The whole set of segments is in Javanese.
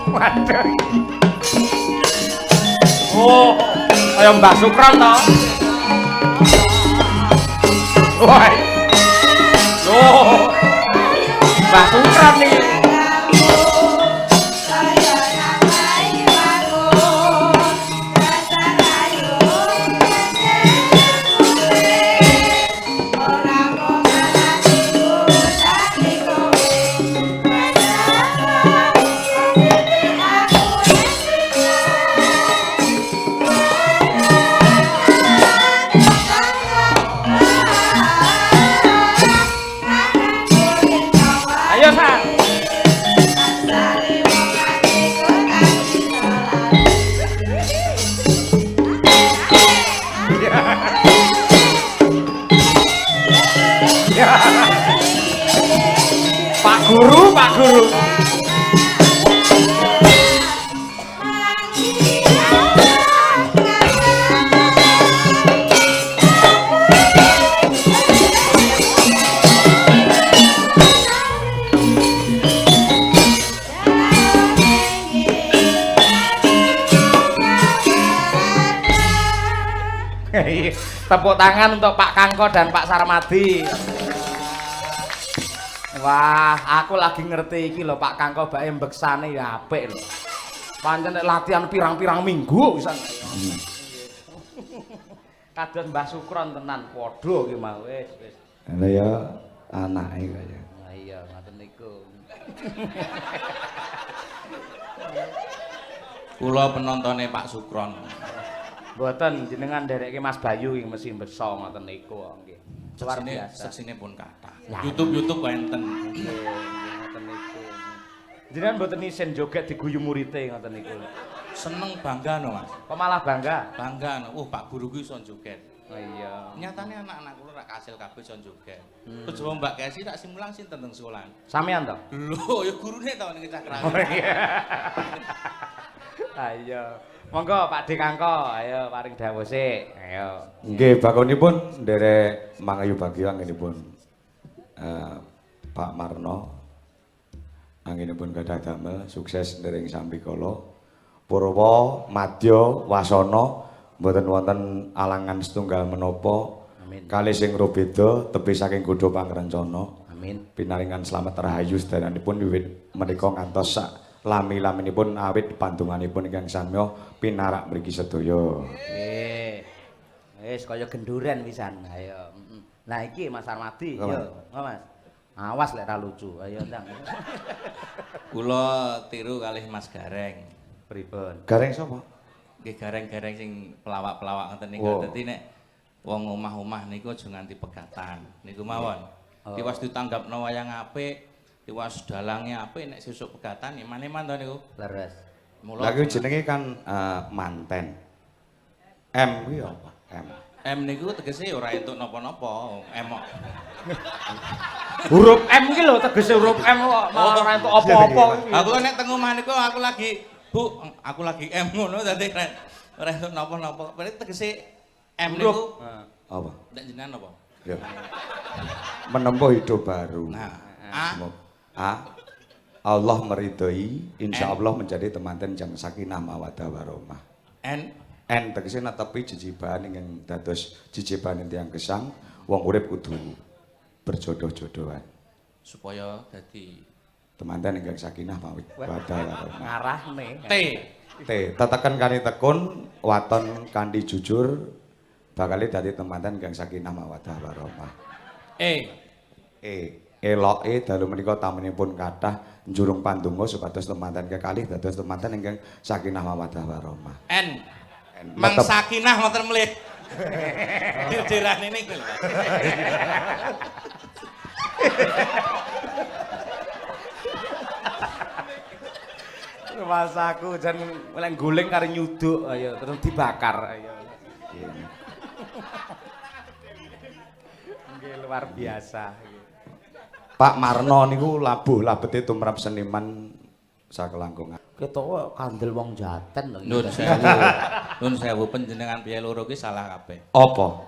Waduh. Oh, kaya Mbah Sukron to. Woi. Oh. Mbah Sukron iki. Pak Guru, Pak Guru. Tepuk tangan untuk Pak Kangko dan Pak Sarmadi. Wah, aku lagi ngerti iki lho Pak Kangko bae mbeksane ya apik lho. Pancen nek latihan pirang-pirang minggu pisan. Kados Mbah Sukron tenan padha iki mau wis. Lha ya anake kaya. Lah iya ngoten niku. Kula penontone Pak Sukron. Mboten jenengan nderekke Mas Bayu iki mesti beso ngoten niku nggih. Luar biasa. Seksine pun kathah. Ya. YouTube enten. Nggih, ngoten niku. Jenengan mboten isen joget diguyu murite ngoten niku. Seneng bangga no Mas. Kok malah bangga? Bangga no. Pak guru ku iso joget. Oh iya. Nyatane anak-anak kula rak kasil kabeh iso joget. Terus Mbak Kesi tak simulang sinten teng sekolahan. Sampean to? Lho, ya gurune to ning Cakra. Oh iya. Ayo. Monggo Pak Dekangko, ayo paring dawuh sik. Ayo. Nggih, bakonipun nderek Mangayu Bagio anggenipun Pak Marno. Anggenipun gadah damel sukses ndereng Sambikala. Purwa, Madya, Wasana mboten wonten alangan setunggal menapa. Amin. Kalih sing rubeda tepi saking Godha Pangrencana. Amin. Pinaringan slamet rahayu sedayanipun wiwit menika ngantos sak lami-laminipun awit pandonganipun ingkang samya pinarak mriki sedaya. Nggih. Wis kaya genduren pisan. Ayo. Nah iki Mas Armadi, yo. Oh Mas. Awas lek ra lucu. Ayo ndang. Kula tiru kalih Mas Gareng. Pripun? Gareng sapa? Nggih gareng-gareng sing pelawak-pelawak ngoten niku. Dadi nek wong omah-omah niku aja nganti pegatan. Niku mawon. Tiwas ditanggapno wayang apik, tiwas dalange apik nek sesuk pegatan ya mane-man to niku. Leres. Mula Lha jenenge kan manten. M kuwi apa? M. M niku tegese ora entuk napa-napa. M kok. Huruf M iki lho tegese huruf M kok malah ora entuk apa-apa iki. Aku nek teng omah niku aku lagi Bu, aku lagi M ngono dadi ora entuk napa-napa. Berarti tegese M niku Apa? ndak jenengan apa? Ya. Menempuh hidup baru. Nah, A. Allah meridhoi, insyaallah menjadi temanten jang sakinah mawaddah warahmah. N tegese netepi jejibahan ingkang dados jejibahan tiyang gesang, wong urip kudu berjodoh-jodohan. Supaya dadi Temanten ingkang sakinah mawaddah warahmah. Ngarahne. T. Tetekan kanthi tekun, waton kanthi jujur, bakal dadi temanten ingkang sakinah mawaddah warahmah. Eloke dalu menika tamunipun kathah njurung pandonga supados temanten kekalih dados temanten ingkang sakinah mawaddah warahmah. N. Mang sakinah mboten mlih. Dirdirane niku lho. Mas aku jan lek guling karo nyuduk ayo terus dibakar ayo. Nggih luar biasa. Pak Marno niku labuh labete tumrap seniman sakelangkungan. Ketok kandel wong jaten lho. Nun sewu. Nuwun sewu panjenengan piye loro ki salah kabeh. Apa?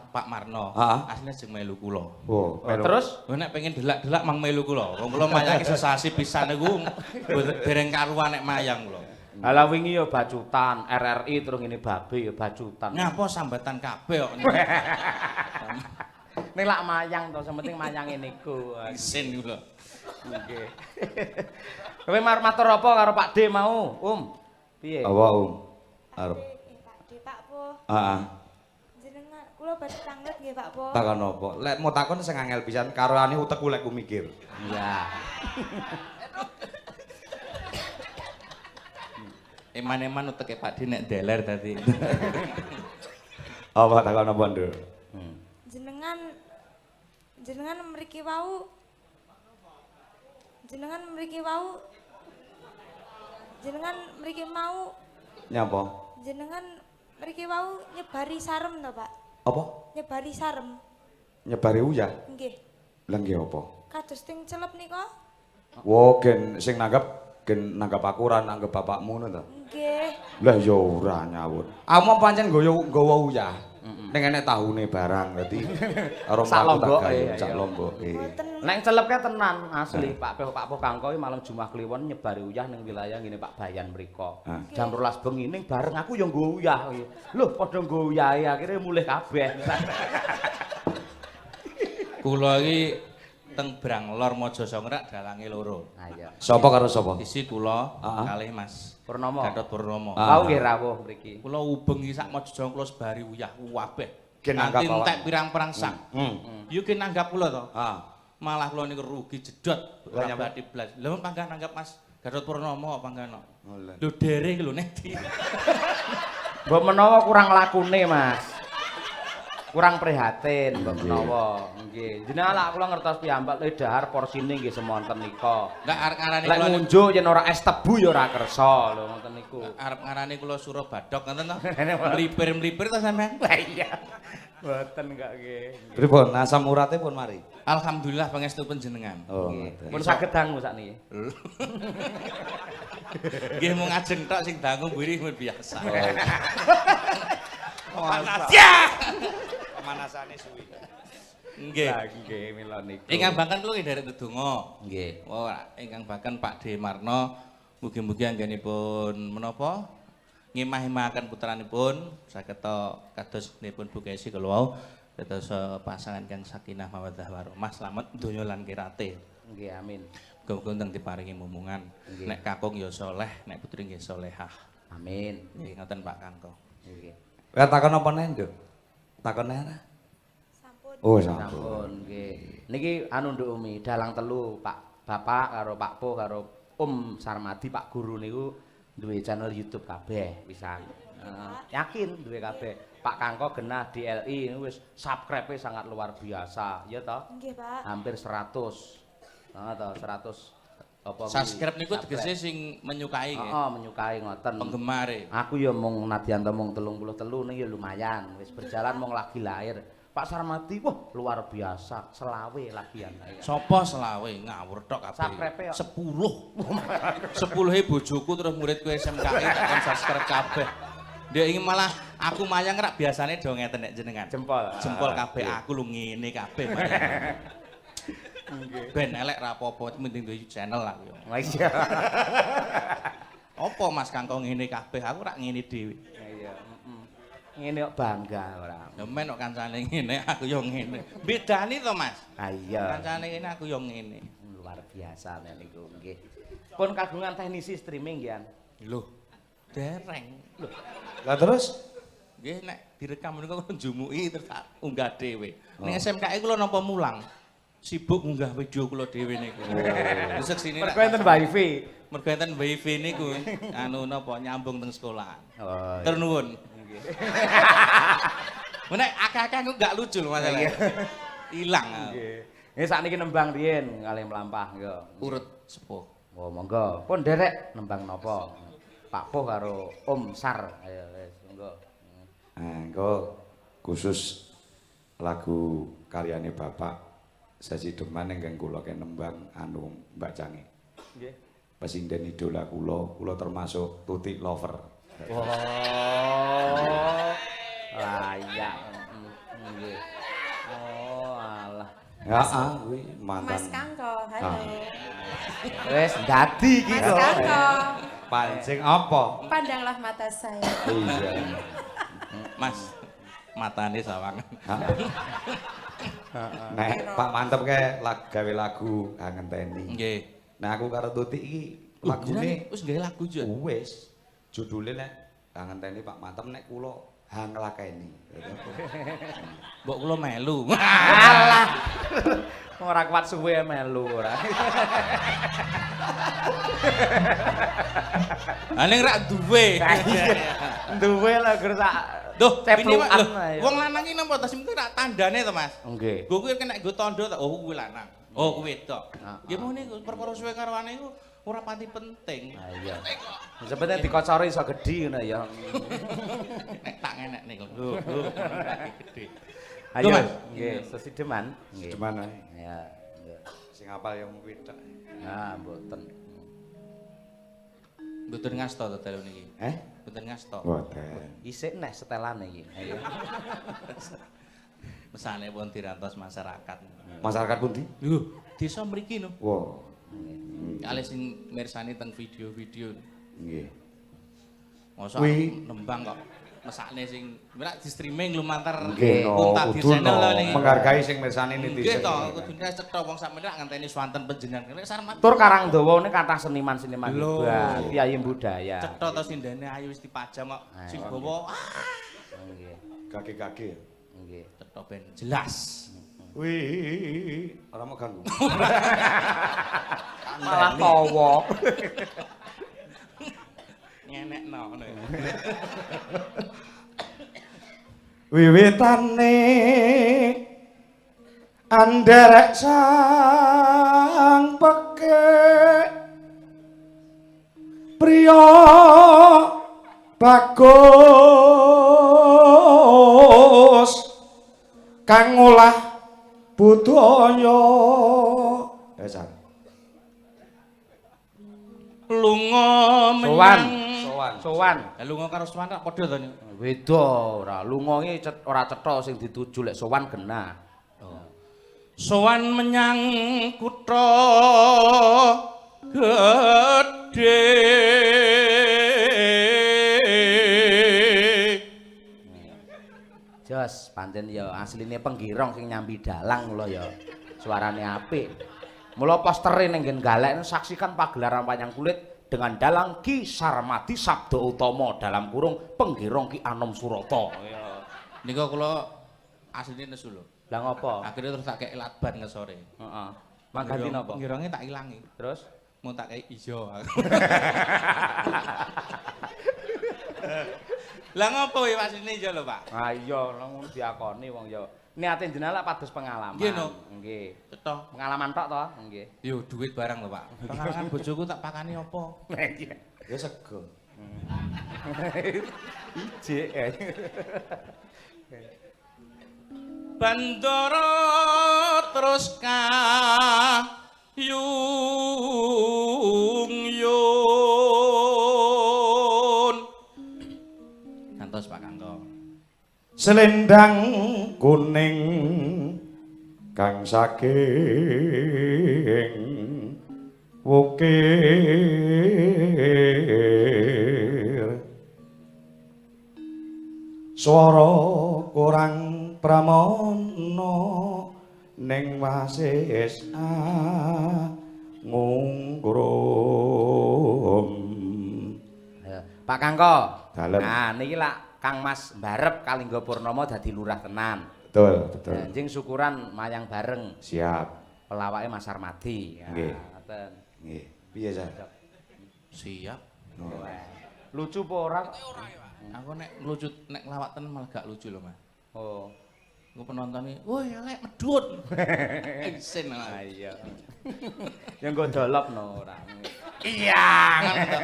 Pak Marno. Asline sing melu kula. Oh, Terus Nek pengen delak-delak mang melu kula. Wong kula mayangi sesasi pisan niku dereng karuan nek mayang kula. Ala wingi ya bacutan, RRI terus ngene babe ya bacutan. Nyapa sambatan kabeh kok. Ning lak mayang to, sementing mayange niku. Isin kula. Nggih. Kowe matur apa karo Pak D mau, Piye? Apa, Arep. Pak D, Pak Po. Heeh. Jenengan kula badhe tanglet nggih, Pak Po. Takon apa? Lek mau takon sing angel pisan karone utekku lek ku mikir. Iya. Eman-eman uteke Pak D nek deler dadi. Apa takon apa, Nduk? Jenengan mriki wau Nyapa? jenengan mriki wau nyebari sarem to, Pak? Apa? Nyebari sarem. Nyebari uyah? Nggih. Lah nggih apa? Kados teng celep nika? Wo gen sing nanggap aku ora nanggap bapakmu ngono to. Nggih. Lah ya ora nyawur. Aku pancen nggawa uyah. Ning enek tahune barang dadi karo Sak lomboke, sak lomboke. Nek celepke tenan asli Pak Po Kangko malam Jumat Kliwon nyebari uyah ning wilayah ngene Pak Bayan mriko. Jam 12 bengi ning bareng aku ya nggo uyah. Lho padha nggo uyahe akhire mulih kabeh. Kula iki teng Branglor Mojosongrak dalange loro. Ha iya. Sapa karo sapa? Isi kula kalih Mas Purnomo. Gatot Purnomo. Tau nggih rawuh mriki. Kula ubeng iki sak Mojosong kula sebari uyah kabeh. Gen nanggap Nganti entek pirang-pirang sak. Yo ki nanggap kula to. Malah kula niku rugi jedot rabati blas. Lha panggan nanggap Mas Gatot Purnomo panggan. Lho dere iki lho nek di. Mbok menawa kurang lakune, Mas. Kurang prihatin mbok menawa. Nggih. Jenengan lak kula ngertos piyambak le dahar porsine nggih semonten nika. Lah arep ngarani Lek kula ngunjuk yen ora es tebu ya ora kersa lho ngoten niku. arep ngarani kula Suro Badok ngoten to. Mlipir-mlipir to sampean. Lah iya. Mboten kok nggih. Pripun asam urate pun mari. Alhamdulillah pangestu panjenengan. Oh, Pun saged dangu sakniki. Nggih mung ajeng tok sing dangu mburi biasa. Panas Ya. Pemanasane suwi. Nggih. Lah nggih mila niku. Ingkang bahkan kula nderek ndedonga. Nggih. Oh, ingkang bahkan Pak D Marno mugi-mugi anggenipun menapa ngimah-imahaken putranipun saged kados nipun Bu Kesi kula wau dados pasangan kang sakinah mawaddah warahmah slamet donya lan kirate. Nggih amin. Muga-muga teng diparingi mumungan. Nek kakung ya saleh, nek putri nggih salehah. Amin. Nggih ngoten Pak Kangko. Nggih. Lah takon apa neh, Nduk? Takon neh. Sampun. Oh, sampun. Sampun nggih. Niki anu Nduk Umi, dalang telu Pak Bapak karo Pak Po karo Sarmadi Pak Guru niku duwe channel YouTube kabeh pisan. Yakin duwe kabeh. Pak Kangko genah DLI niku wis subscribe-e sangat luar biasa, ya toh? Nggih, Pak. Hampir 100. Heeh toh, 100 apa kuwi? Subscribe niku tegese sing menyukai nggih. Heeh, menyukai ngoten. Penggemare. Aku ya mung nadyanto mung 33 ning ya lumayan, wis berjalan mung lagi lahir. Pak Sarmadi wah luar biasa, selawe lagian. Sopo selawe ngawur tok kabeh. Subscribe ya. 10. 10e bojoku terus muridku SMKI takon subscribe kabeh. Dia ingin malah aku mayang rak biasane do ngeten nek jenengan. Jempol kabeh aku lu ngene kabeh mayang. Ben elek ra apa-apa penting duwe channel lah yo. Iya. Apa Mas Kangkong ngene kabeh aku rak ngene dhewe. Iya, ngene kok bangga ora. Lho men kok kancane ngene aku yo ngene. Bedani to Mas? Ah iya. Kancane ngene aku yo ngene. Luar biasa nek niku nggih. Pun kagungan teknisi streaming nggih. Lho, dereng. Lho, Lah terus nggih nek direkam niku kok njumuki terus tak unggah dhewe. Ning SMKI kula napa mulang? Sibuk ngunggah video kula dhewe niku. Besok sini Mergo enten wifi. mergo enten wifi niku anu napa nyambung teng sekolah. Oh. Tur nuwun. Nggih. Nek akeh-akeh aku gak lucu lho masalah. Ilang. Nggih. Nggih sakniki nembang riyin kalih mlampah yo. Urut sepuh. Oh monggo. Pun derek nembang napa? Pak Po karo Sar. Ayo wis monggo. engko khusus lagu karyane Bapak Sasideman ingkang kula nembang anu Mbak Cange. Nggih. Pesinden idola kula termasuk Tutik lover. Oh. Layak. Nggih. Oh, alah. Heeh, kuwi mantan. Mas Kangko, halo. Wis dadi iki Mas kok. Kangko, Pancing apa? pandanglah mata saya. Iya. Mas, matane sawangan. Nek Pak Mantep ke gawe lagu ngenteni. Nggih. Nah aku karo Tutik iki lagune wis gawe lagu jan. wis judule nek ngenteni Pak Mantep nek kula nglakeni. Mbok kula melu. Alah. Ora kuat suwe melu ora. Ning rak duwe. Duwe lho gur sak Duh, ini Mas, ceplukan lho, ae. wong lanang iki napa tas mesti rak tandane to, Mas? Nggih. Gue kuwi kena nggo tandha to, oh kuwi lanang. Oh kuwi wedok. Heeh. Ya mau niku perkara suwe karoane iku ora pati penting. Ha iya. Sebenarnya dikocori iso gedhi ngono ya. Nek tak ngenek niku. Lho, gede. Ayo Mas. Mas. Nggih, sesideman. Nggih. Cuman ae Ya. Nggih. sing apal yang kuwi tok. Nah, mboten. Mboten ngasta to dalu niki. Mboten ngasta. Mboten. Isik nek setelane iki. Ayo. Mesane pun dirantos masyarakat. Masyarakat pundi? Lho, desa mriki no. Wow. Kali sing mirsani teng video-video. Nggih. Mosok Wi. nembang kok mesakne sing ora di streaming lumantar Nggih, kuntat di channel lho niki. menghargai sing mirsani niti. Nggih to, kudune cetha wong sakmene rak ngenteni swanten panjenengan. Nek sarmat Tur Karangdawa ini kathah seniman-seniman Lho. hebat, piyayi budaya. cetha to sindene ayu wis dipajang kok. Sing gawa Nggih. Kaki-kaki. Nggih. cetha ben jelas. Wih, ora mau ganggu. Malah tawa. Ngenekno ngono ya. Wiwitane anderek sang pekek priya bagus kang ngolah budaya dasar Lunga Sowan. menyang Sowan. Lah lunga karo sowan rak padha to niku. Beda ora. Lunga iki ora cetha sing dituju lek sowan genah. Sowan menyang kutha gedhe. Jos, pancen ya asline penggirong sing nyambi dalang lho ya. Suarane apik. Mula postere ning nggen galek saksikan pagelaran wayang kulit dengan dalang Ki Sarmadi Sabda Utama dalam kurung penggirong Ki Anom Surata. Nika kula asline nesu lho. Lah ngopo? Akhirnya terus tak kei latban ngesore. Heeh. Mangganti napa? Penggirongnya tak ilangi. Terus Mau tak kei ijo. Lah ngopo ya asline ijo lho, Pak? ah iya ngono diakoni wong ya. Niate jenengan lak pados pengalaman. Nggih, no. Nggih. Cetha. Pengalaman tok to? Nggih. Yo duit barang lho, Pak. Pengalaman bojoku tak pakani apa? Iya. ya sego Ijik. Bandara terus kayung-yung. Kantos Pak Kanto. selendang kuning kang saking wukir swara kurang pramana ning wasis ngungkrum. Ya, Pak Kangko. Dalem. Nah, niki lak Kang Mas Barep Kalingga Purnomo dadi lurah tenan. Betul, betul. Anjing syukuran mayang bareng Siap. pelawake Mas Sarmadi. Ya, Nggih. ngoten. Nggih. Piye, Sa? Siap. Lucu apa ora? Aku nek lucu nek nglawak tenan malah gak lucu lho, Mas. Oh. Aku penonton iki, "Woi, elek medhut." Isin Ah lah. iya. Ya nggo dolopno ora. Iya, ngono to.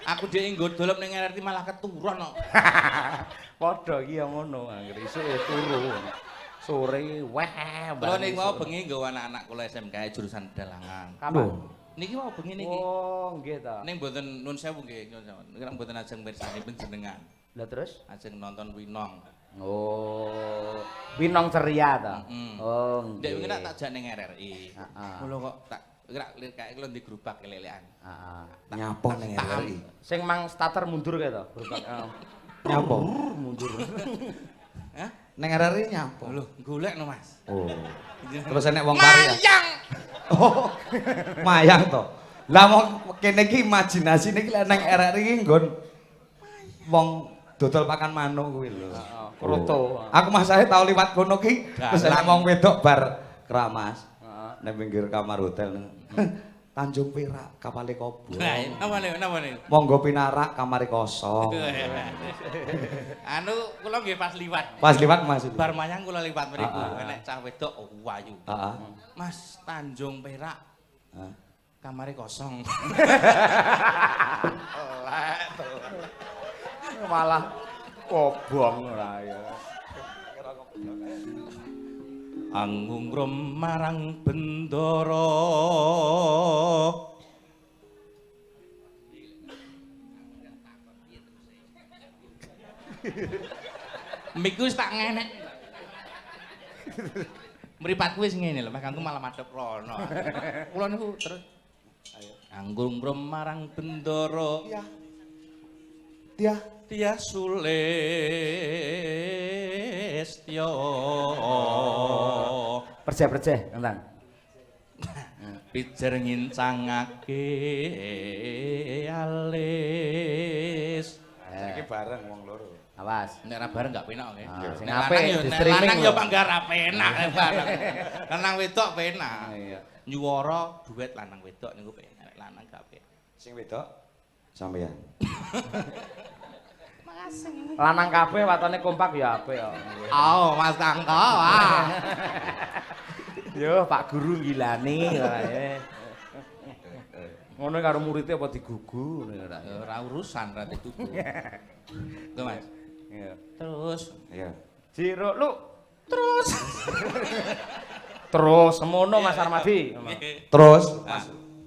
Aku dhek nggo dolop ning RRT malah keturun kok. Padha iki ya ngono, anggere isuk ya turu. Sore weh. Kalau ning mau bengi nggawa anak-anak kula SMK jurusan dalangan. Kapan? Niki mau bengi niki. Oh, nggih ta. Ning mboten nun sewu nggih, nyuwun sewu. Nek mboten ajeng mirsani panjenengan. Lah terus? Ajeng nonton Winong. Oh, Winong ceria ta. Oh, nggih. Ndek wingi tak jak ning RRI. Heeh. Mula kok tak kayak kelo di gerobak kelelekan. Heeh. Nyapa ning RRI. Sing mang starter mundur kae to, gerobak. Nyapa? Mundur. Hah? Ning RRI nyapa? Lho, golek no, Mas. Oh. Terus enek wong pari ya. Mayang. Oh. Mayang to. Lah wong kene iki imajinasi niki lek nang RRI iki nggon wong dodol pakan manuk kuwi lho. Heeh, kroto. Aku masahe tau liwat kono ki terus enek wong wedok bar keramas. Heeh. Nang pinggir kamar hotel. Tanjung Perak kapale Kobo. Nah, napa niku? Monggo pinarak kamare kosong. Anu kula nggih pas liwat. Pas liwat Mas. Bar mayang kula liwat mriku, enek cah wedok wayu. Heeh. Mas Tanjung Perak. Heeh. Kamare kosong. Malah kobong ora ya. Anggung rom marang bendoro. Miku wis tak ngenek. Mripatku wis ngene lho, Mas Kangku malah madhep rono. Kula niku terus ayo. Anggung rom marang bendoro. Iya. Tia Sulistyo. Perceh-perceh, Kang. Pijer ngincangake alis. Saiki bareng wong loro. Awas. Nek ra bareng gak penak nggih. Sing Nek apik lanang di nek streaming lanang lho. ya panggar ra penak nek bareng. Lanang wedok penak. Iya. Nyuwara duet lanang wedok niku penak. Nek lanang gak penak. Sing wedok sampeyan. Lanang kabeh watone kompak ya apik ya. Oh, Mas Tangko. Wah. Yo, Pak Guru ngilani kae. Ngono karo muridé apa digugu ngono ora. Ya ora urusan ra dituku. Tuh Mas. Iya. Terus Iya. Jiro lu terus. Terus semono Mas Armadi. Terus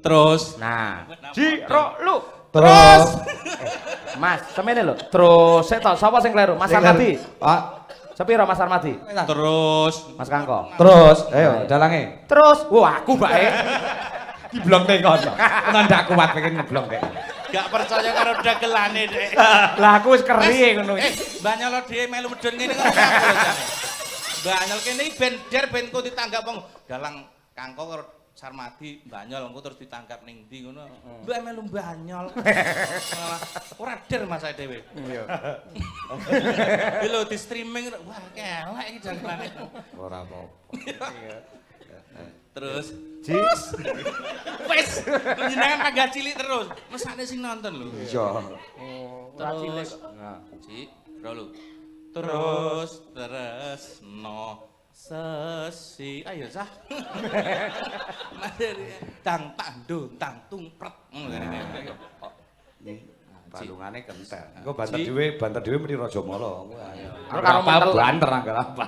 terus Nah, Jiro lu terus Mas, semene lho. Terus sik to, sapa sing kleru? Mas Armadi. Ah, Sepiro Mas Armadi? terus Mas Kangko. terus ayo dalange. Terus, wah aku bae. Diblong ning kono. Tenan ndak kuat pengen ngeblong dek. gak percaya karo dagelane Dek. Lah aku wis keri ngono. Mbak Nyolo dhewe melu medun ngene kok apa jane. Mbak Nyol kene iki ben der ben kok ditanggap wong dalang Kangko karo Sarmadi Mbak Nyol engko terus ditangkap ning ndi ngono. Mbak melu Mbak Nyol. Ora der Mas dhewe. Iya. Lho di streaming wah kelek iki dagelane. Ora apa-apa. Terus Jis. wis jenengan agak cilik terus. Mesane sing nonton lho. Iya. Terus Ci, bro lu. Terus no sesi. Ayo sah. Materi tang tandu tang tungpret. Nih balungane kentel. Engko banter dhewe meni Rajamala. Terus karo mentel banter anggar apa.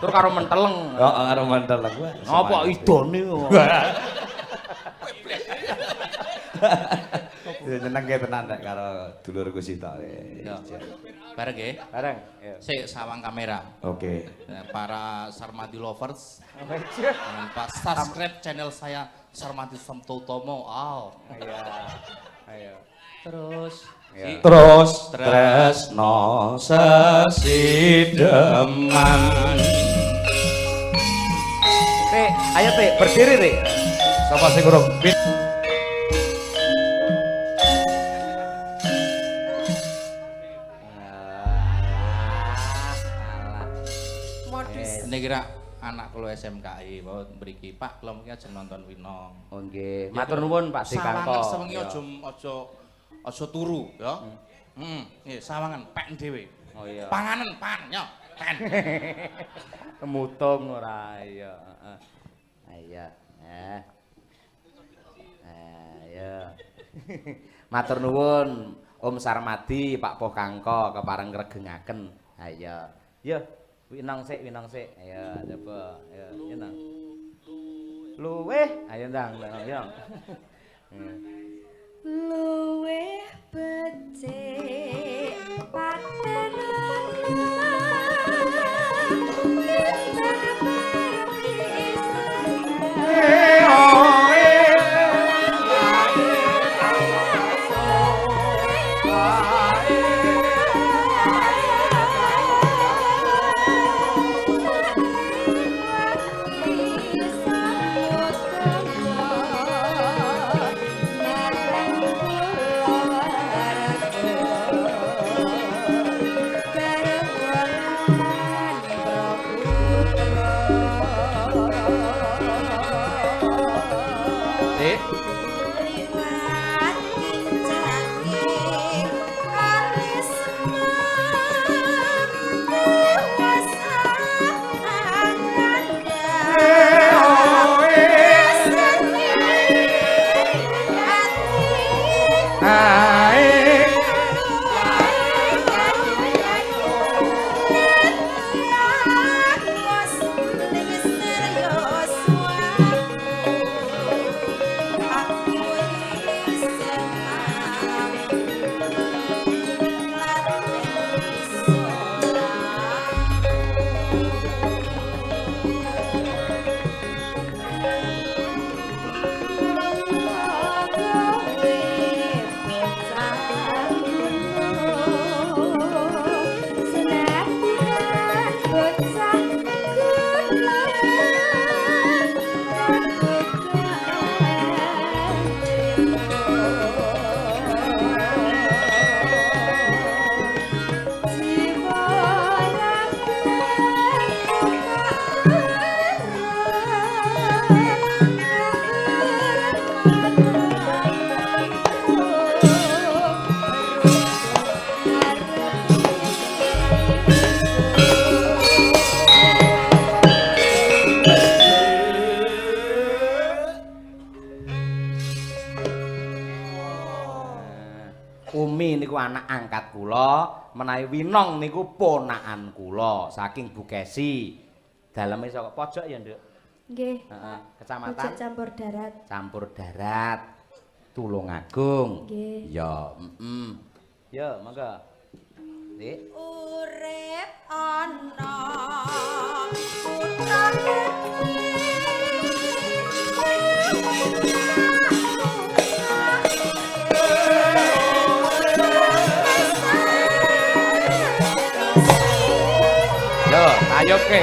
Terus karo menteleng. Heeh, karo menteleng kuwi. Ngapa idone? Ya nyeneng ke tenan nek karo dulurku Sita. Bareng nggih. Bareng. Iya. Sik sawang kamera. Oke. Para Sarmadi lovers jangan lupa subscribe channel saya Sarmadi Samtotomo. Oh. Iya. Ayo. Terus Ci, Terus tresno sesideman. Tik, ayo Tik, berdiri Tik. Sapa sing urung? Modus. ini kira anak kula SMKI mau mriki Pak kula mungkin aja nonton Winong. Oh nggih. Matur nuwun Pak Dikangko. Sawangan sewengi aja turu ya. Nggih, sawangan pek dhewe. Oh iya. Panganen pan yo, pen. Mutung ora iya, heeh. Ayo. Ayo. Matur nuwun Om Sarmadi, Pak Poh Kangko kepareng ngregengaken. Ayo. Yo, winong sik. Ayo, coba. Ayo, winong. luweh ayo ndang yo. Luwih becik Umi niku anak angkat kula, menawi Winong niku ponakan kula saking Bukesi. Daleme saka pojok ya, Nduk? Nggih. Heeh, kecamatan Pojok campur darat. Campur Darat. Tulungagung. Nggih. Ya, Ya, monggo. Dik. Urip ana putra ketui. Yo, ayo ke.